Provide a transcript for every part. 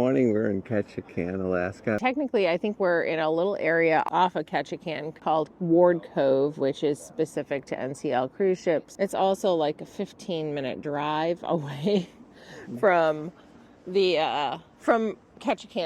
morning. We're in Ketchikan, Alaska. Technically, I think we're in a little area off of Ketchikan called Ward Cove, which is specific to NCL cruise ships. It's also like a 15-minute drive away from Ketchikan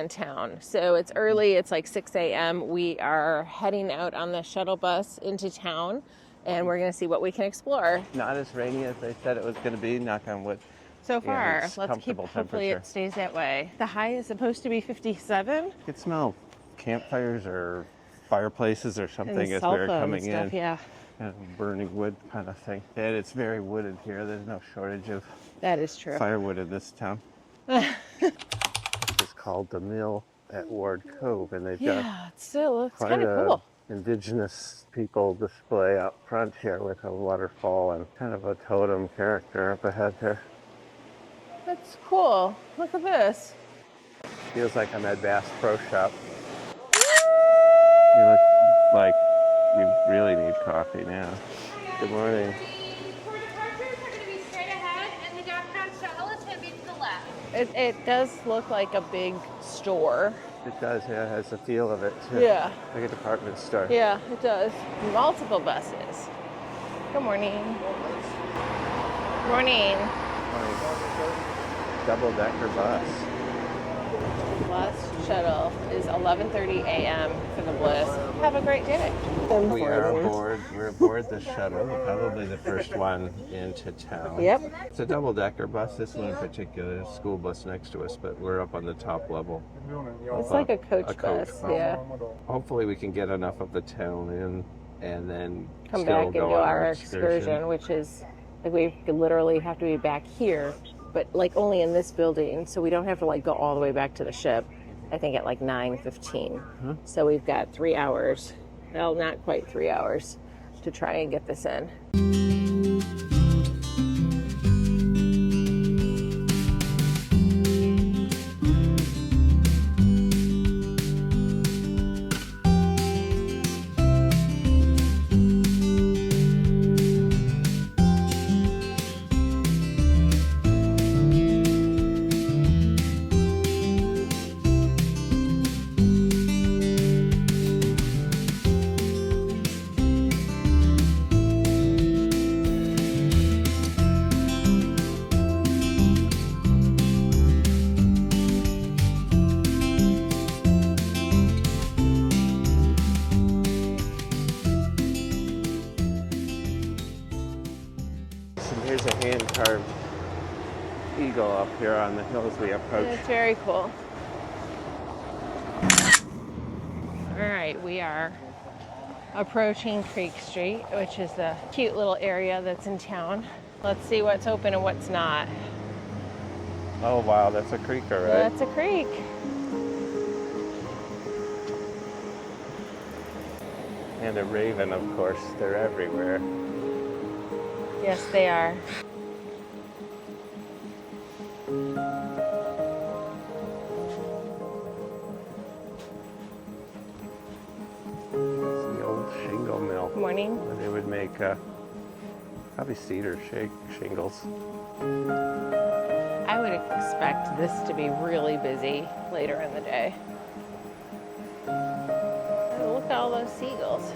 town. So it's early. It's like 6 a.m. We are heading out on the shuttle bus into town, and we're going to see what we can explore. Not as rainy as they said it was going to be, knock on wood. So far, let's keep, hopefully it stays that way. The high is supposed to be 57. You could smell campfires or fireplaces or something as we were coming in. Yeah. Kind of burning wood kind of thing. And it's very wooded here. There's no shortage of that is true. Firewood in this town. It's called the Mill at Ward Cove, and they've got it still looks kind of cool. Indigenous people display out front here with a waterfall and kind of a totem character up ahead here. That's cool. Look at this. Feels like I'm at Bass Pro Shop. You look like you really need coffee now. Good morning. For departures are going to be straight ahead, and the downtown shuttle is going to be to the left. It does look like a big store. It does, yeah. It has the feel of it, too. Yeah. Like a department store. Yeah, it does. Multiple buses. Good morning. Morning. Double-decker bus. Bus shuttle is 11:30 a.m. for the Bliss. Have a great day. We're aboard the shuttle, probably the first one into town. Yep. It's a double-decker bus. This one in particular, a school bus next to us, but we're up on the top level. It's like a coach bus. Yeah. Hopefully we can get enough of the town in and then come back and do our excursion, which is like we literally have to be back here, but like only in this building, so we don't have to like go all the way back to the ship. I think at like 9:15. So we've got 3 hours. Well, not quite 3 hours to try and get this in. Here's a hand-carved eagle up here on the hill as we approach. It's very cool. All right, we are approaching Creek Street, which is the cute little area that's in town. Let's see what's open and what's not. Oh wow, that's a creek, all right? That's a creek. And a raven, of course. They're everywhere. Yes, they are. It's the old shingle mill. Morning. Where they would make probably cedar shingles. I would expect this to be really busy later in the day. Oh, look at all those seagulls.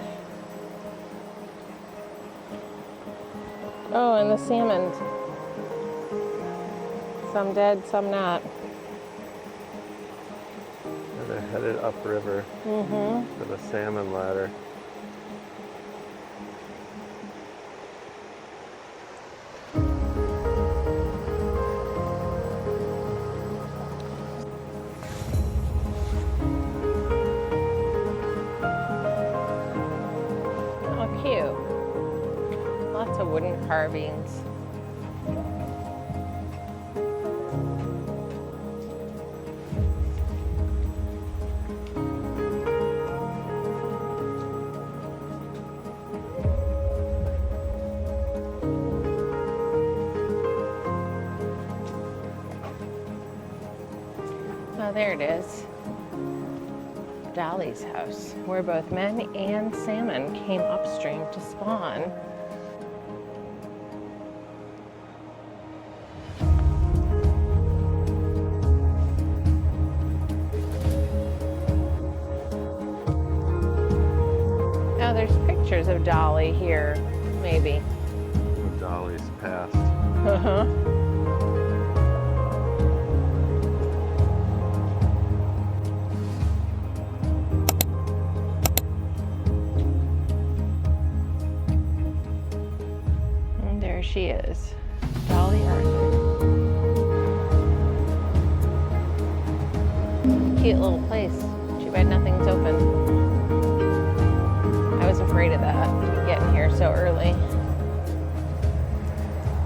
Oh, and the salmon. Some dead, some not. And they're headed upriver for the salmon ladder. Oh, cute. Lots of wooden carvings. Oh, there it is. Dolly's house, where both men and salmon came upstream to spawn. pictures of Dolly here, maybe. Dolly's passed. Uh-huh. And there she is, Dolly Arthur. Cute little place. Too bad nothing's open. I was afraid of that, getting here so early.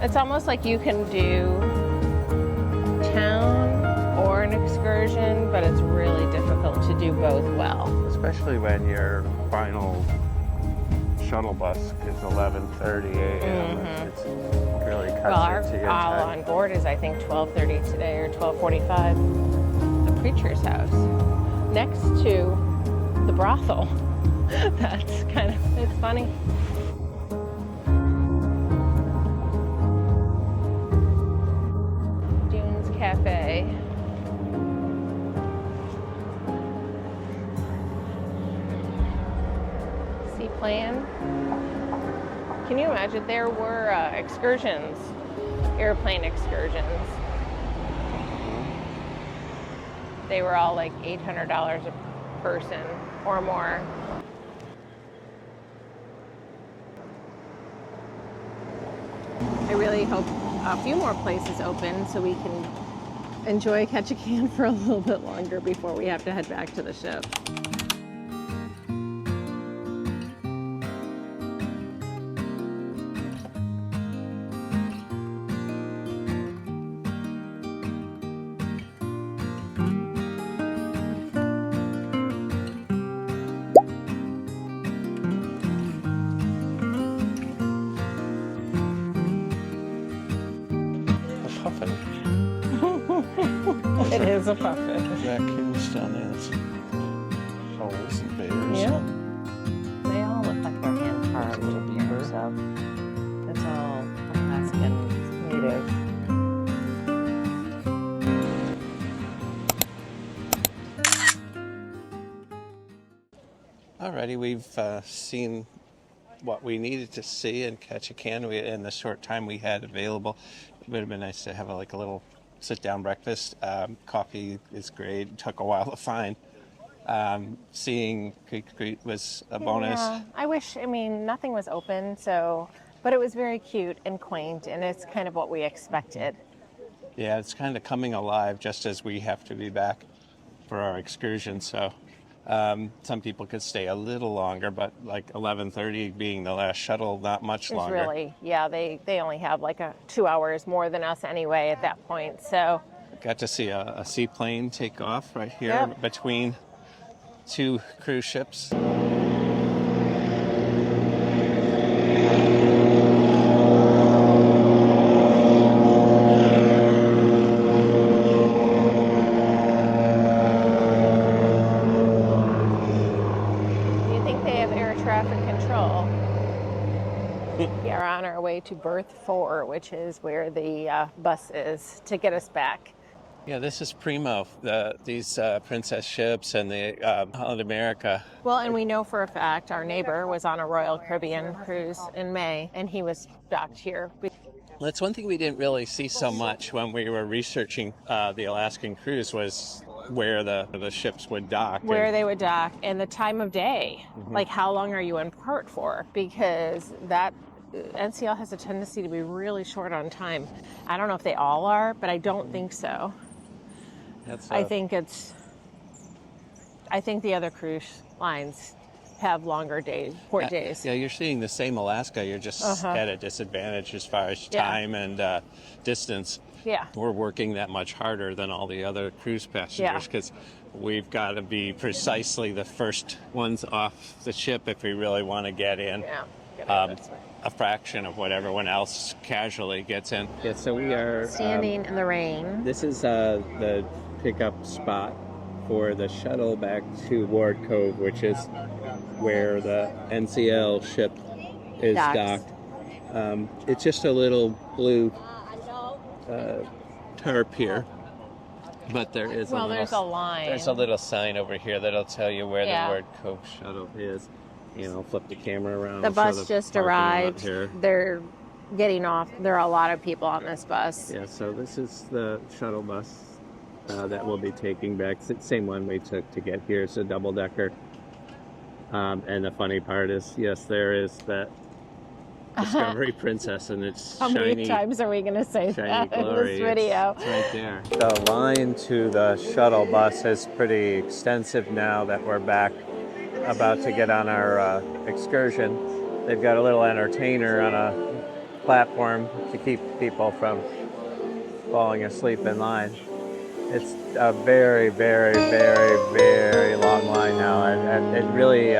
It's almost like you can do town or an excursion, but it's really difficult to do both well. Especially when your final shuttle bus is 11:30 a.m. It's really cuts Well, our into your all time. on board is I think 12:30 today or 12:45. The preacher's house next to the brothel. That's kind of, it's funny. Dunes Cafe. Seaplane. Can you imagine? There were excursions, airplane excursions. They were all like $800 a person or more. I really hope a few more places open so we can enjoy Ketchikan for a little bit longer before we have to head back to the ship. Puffin. It is a puffin. Raccoons down there. Owls and bears. Yeah. They all look like they're hand carved Little in here, beaver. so it's all Alaskan native. Alrighty, we've seen what we needed to see in Ketchikan in the short time we had available. It would have been nice to have a little sit-down breakfast. Coffee is great. It took a while to find. Seeing Creek was a bonus. Yeah, I mean, nothing was open, but it was very cute and quaint, and it's kind of what we expected. Yeah, it's kind of coming alive just as we have to be back for our excursion. So some people could stay a little longer, but like 11:30 being the last shuttle, not much longer. Really, yeah, they only have like 2 hours more than us anyway at that point. So Got to see a seaplane take off right here Yep. between two cruise ships. do you think they have air traffic control? We are on our way to berth 4, which is where the bus is to get us back. Yeah, this is primo. These princess ships and the Holland America. Well, and we know for a fact our neighbor was on a Royal Caribbean cruise in May, and he was docked here. That's one thing we didn't really see so much when we were researching the Alaskan cruise was where the ships would dock. Where they would dock and the time of day. Like, how long are you in port for? Because that NCL has a tendency to be really short on time. I don't know if they all are, but I don't think so. I think the other cruise lines have longer port days. Yeah, you're seeing the same Alaska. You're just at a disadvantage as far as time and distance. Yeah. We're working that much harder than all the other cruise passengers because we've got to be precisely the first ones off the ship if we really want to get in. Yeah. A fraction of what everyone else casually gets in. Yeah, so we are Standing in the rain. This is the pickup spot for the shuttle back to Ward Cove, which is where the NCL ship is docked. It's just a little blue tarp here, but there is There's a line. There's a little sign over here that'll tell you where the Ward Cove shuttle is. flip the camera around. The I'll show bus the just parking lot arrived. here. They're getting off. There are a lot of people on this bus. Yeah, so this is the shuttle bus that we'll be taking back. It's the same one we took to get here. It's a double-decker. And the funny part is, yes, there is that Discovery Princess, and it's How shiny. many times are we going to say Shiny that in glory. this video? It's right there. The line to the shuttle bus is pretty extensive now that we're back about to get on our excursion. They've got a little entertainer on a platform to keep people from falling asleep in line. It's a very, very, very, very long line now, and it really,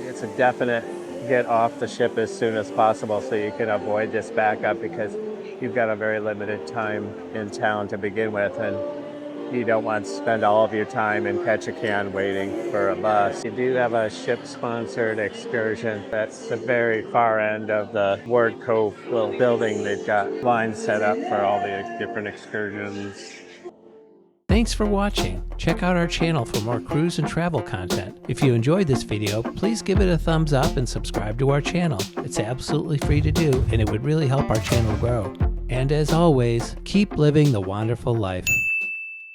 it's a definite get off the ship as soon as possible so you can avoid this backup, because you've got a very limited time in town to begin with, and you don't want to spend all of your time in Ketchikan waiting for a bus. You do have a ship-sponsored excursion. That's the very far end of the Ward Cove little building. They've got lines set up for all the different excursions. Thanks for watching. Check out our channel for more cruise and travel content. If you enjoyed this video, please give it a thumbs up and subscribe to our channel. It's absolutely free to do, and it would really help our channel grow. And as always, keep living the wonderful life.